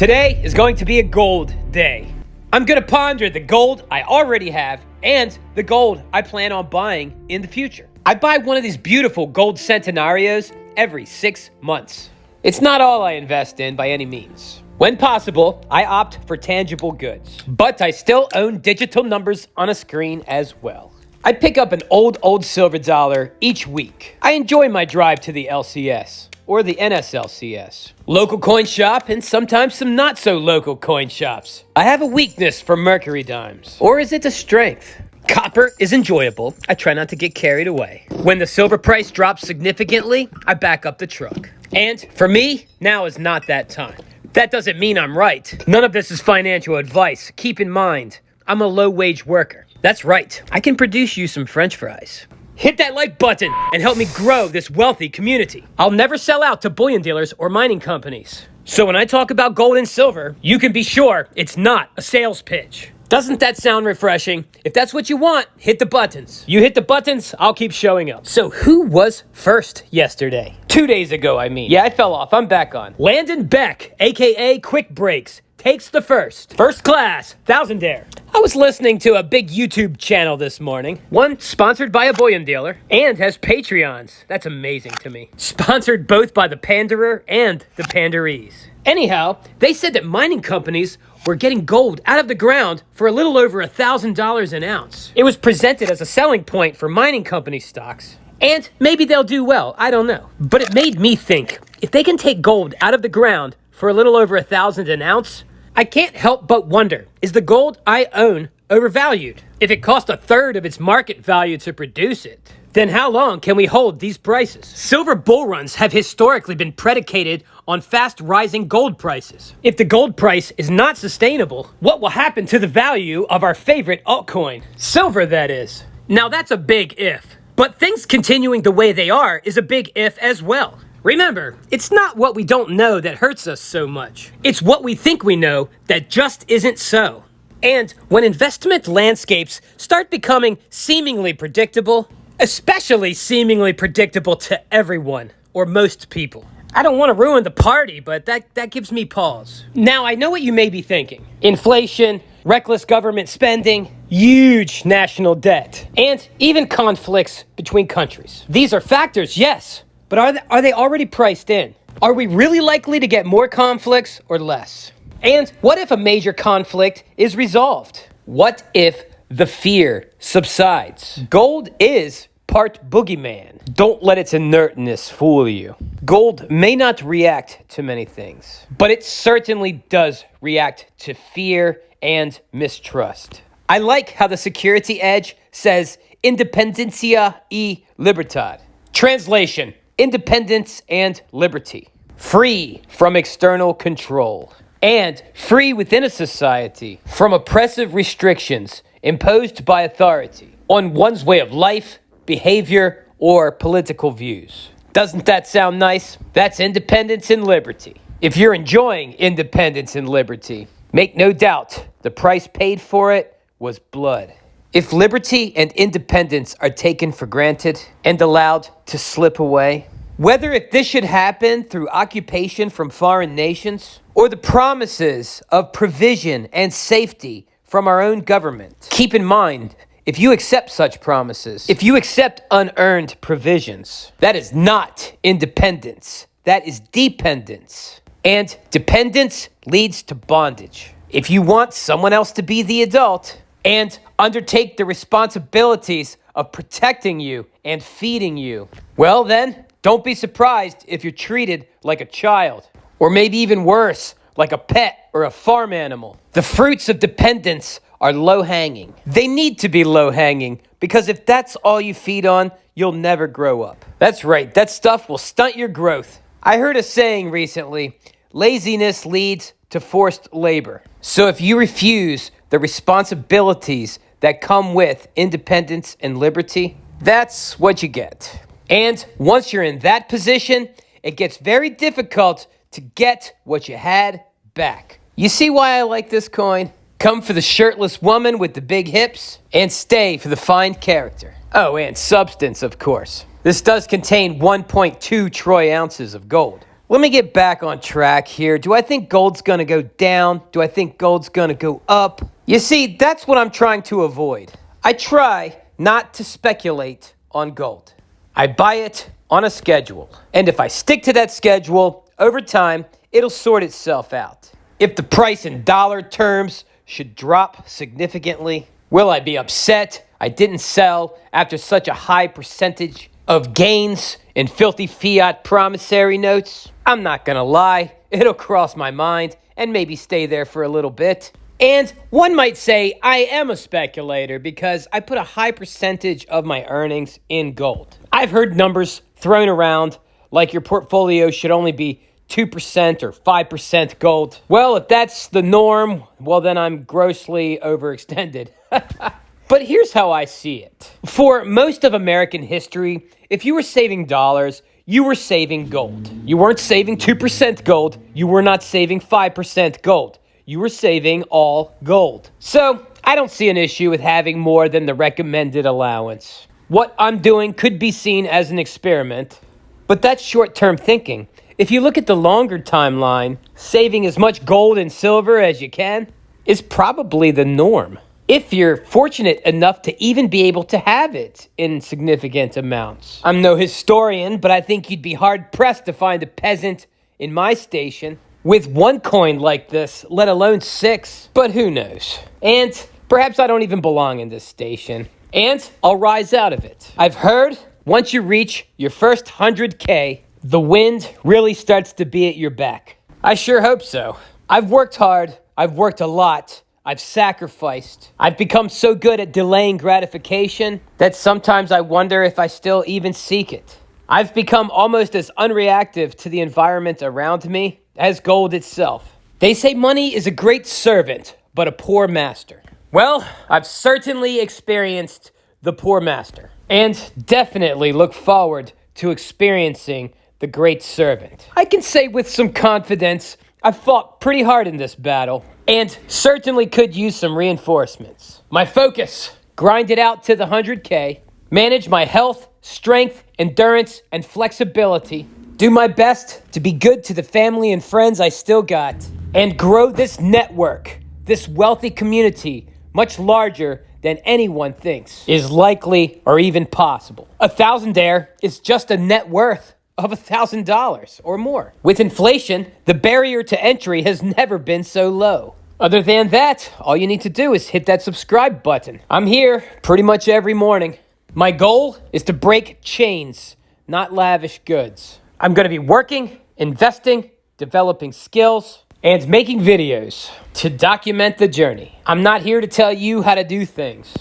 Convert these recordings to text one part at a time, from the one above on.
Today is going to be a gold day. I'm going to ponder the gold I already have and the gold I plan on buying in the future. I buy one of these beautiful gold centenarios every 6 months. It's not all I invest in by any means. When possible, I opt for tangible goods, but I still own digital numbers on a screen as well. I pick up an old silver dollar each week. I enjoy my drive to the LCS or the NSLCS, local coin shop, and sometimes some not so local coin shops. I have a weakness for mercury dimes, or is it a strength? Copper is enjoyable. I try not to get carried away. When the silver price drops significantly, I back up the truck. And for me, now is not that time. That doesn't mean I'm right. None of this is financial advice. Keep in mind, I'm a low-wage worker. That's right. I can produce you some French fries. Hit that like button and help me grow this wealthy community. I'll never sell out to bullion dealers or mining companies. So when I talk about gold and silver, you can be sure it's not a sales pitch. Doesn't that sound refreshing? If that's what you want, hit the buttons. You hit the buttons, I'll keep showing up. So who was first yesterday? 2 days ago, I mean. Yeah, I fell off. I'm back on. Landon Beck, aka Quick Breaks, takes the first. First class, thousandaire. I was listening to a big YouTube channel this morning. One sponsored by a bullion dealer and has Patreons. That's amazing to me. Sponsored both by the panderer and the panderees. Anyhow, they said that mining companies were getting gold out of the ground for a little over $1,000 an ounce. It was presented as a selling point for mining company stocks. And maybe they'll do well, I don't know. But it made me think, if they can take gold out of the ground for a little over $1,000 an ounce, I can't help but wonder, is the gold I own overvalued? If it cost a third of its market value to produce it, then how long can we hold these prices? Silver bull runs have historically been predicated on fast rising gold prices. If the gold price is not sustainable, what will happen to the value of our favorite altcoin? Silver, that is. Now that's a big if. But things continuing the way they are is a big if as well. Remember, it's not what we don't know that hurts us so much. It's what we think we know that just isn't so. And when investment landscapes start becoming seemingly predictable, especially seemingly predictable to everyone, or most people. I don't want to ruin the party, but that gives me pause. Now, I know what you may be thinking. Inflation, reckless government spending, huge national debt, and even conflicts between countries. These are factors, yes. But are they already priced in? Are we really likely to get more conflicts or less? And what if a major conflict is resolved? What if the fear subsides? Gold is part boogeyman. Don't let its inertness fool you. Gold may not react to many things, but it certainly does react to fear and mistrust. I like how the Security Edge says independencia y libertad. Translation: independence and liberty, free from external control, and free within a society from oppressive restrictions imposed by authority on one's way of life, behavior, or political views. Doesn't that sound nice? That's independence and liberty. If you're enjoying independence and liberty, make no doubt the price paid for it was blood. If liberty and independence are taken for granted and allowed to slip away, whether if this should happen through occupation from foreign nations or the promises of provision and safety from our own government, keep in mind, if you accept such promises, if you accept unearned provisions, that is not independence, that is dependence. And dependence leads to bondage. If you want someone else to be the adult and undertake the responsibilities of protecting you and feeding you, well then, don't be surprised if you're treated like a child, or maybe even worse, like a pet or a farm animal. The fruits of dependence are low-hanging. They need to be low-hanging because if that's all you feed on, you'll never grow up. That's right, that stuff will stunt your growth. I heard a saying recently, laziness leads to forced labor. So if you refuse the responsibilities that come with independence and liberty, that's what you get. And once you're in that position, it gets very difficult to get what you had back. You see why I like this coin? Come for the shirtless woman with the big hips, and stay for the fine character. Oh, and substance, of course. This does contain 1.2 troy ounces of gold. Let me get back on track here. Do I think gold's going to go down? Do I think gold's going to go up? You see, that's what I'm trying to avoid. I try not to speculate on gold. I buy it on a schedule. And if I stick to that schedule, over time, it'll sort itself out. If the price in dollar terms should drop significantly, will I be upset I didn't sell after such a high percentage of gains in filthy fiat promissory notes? I'm not gonna lie, it'll cross my mind and maybe stay there for a little bit. And one might say I am a speculator because I put a high percentage of my earnings in gold. I've heard numbers thrown around like your portfolio should only be 2% or 5% gold. Well, if that's the norm, well, then I'm grossly overextended. But here's how I see it. For most of American history, if you were saving dollars, you were saving gold. You weren't saving 2% gold. You were not saving 5% gold. You were saving all gold. So I don't see an issue with having more than the recommended allowance. What I'm doing could be seen as an experiment, but that's short-term thinking. If you look at the longer timeline, saving as much gold and silver as you can is probably the norm. If you're fortunate enough to even be able to have it in significant amounts. I'm no historian, but I think you'd be hard-pressed to find a peasant in my station with one coin like this, let alone 6. But who knows? And perhaps I don't even belong in this station. And I'll rise out of it. I've heard once you reach your first 100K, the wind really starts to be at your back. I sure hope so. I've worked hard. I've worked a lot. I've sacrificed. I've become so good at delaying gratification that sometimes I wonder if I still even seek it. I've become almost as unreactive to the environment around me as gold itself. They say money is a great servant, but a poor master. Well, I've certainly experienced the poor master, and definitely look forward to experiencing the great servant. I can say with some confidence, I've fought pretty hard in this battle, and certainly could use some reinforcements. My focus, grind it out to the 100K, manage my health, strength, endurance, and flexibility, do my best to be good to the family and friends I still got, and grow this network, this wealthy community, much larger than anyone thinks is likely or even possible. A thousandaire is just a net worth of $1,000 or more. With inflation, the barrier to entry has never been so low. Other than that, all you need to do is hit that subscribe button. I'm here pretty much every morning. My goal is to break chains, not lavish goods. I'm going to be working, investing, developing skills, and making videos to document the journey. I'm not here to tell you how to do things.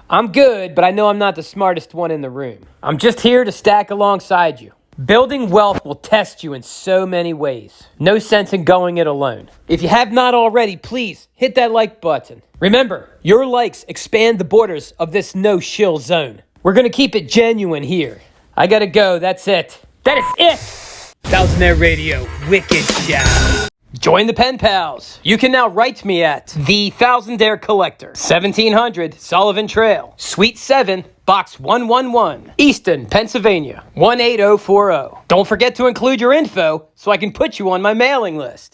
I'm good, but I know I'm not the smartest one in the room. I'm just here to stack alongside you. Building wealth will test you in so many ways. No sense in going it alone. If you have not already, please hit that like button. Remember, your likes expand the borders of this no-shill zone. We're going to keep it genuine here. I gotta go, that's it. That is it! Thousandaire Radio, Wicked Shout. Join the pen pals. You can now write me at The Thousandaire Collector, 1700 Sullivan Trail, Suite 7, Box 111, Easton, Pennsylvania, 18040. Don't forget to include your info so I can put you on my mailing list.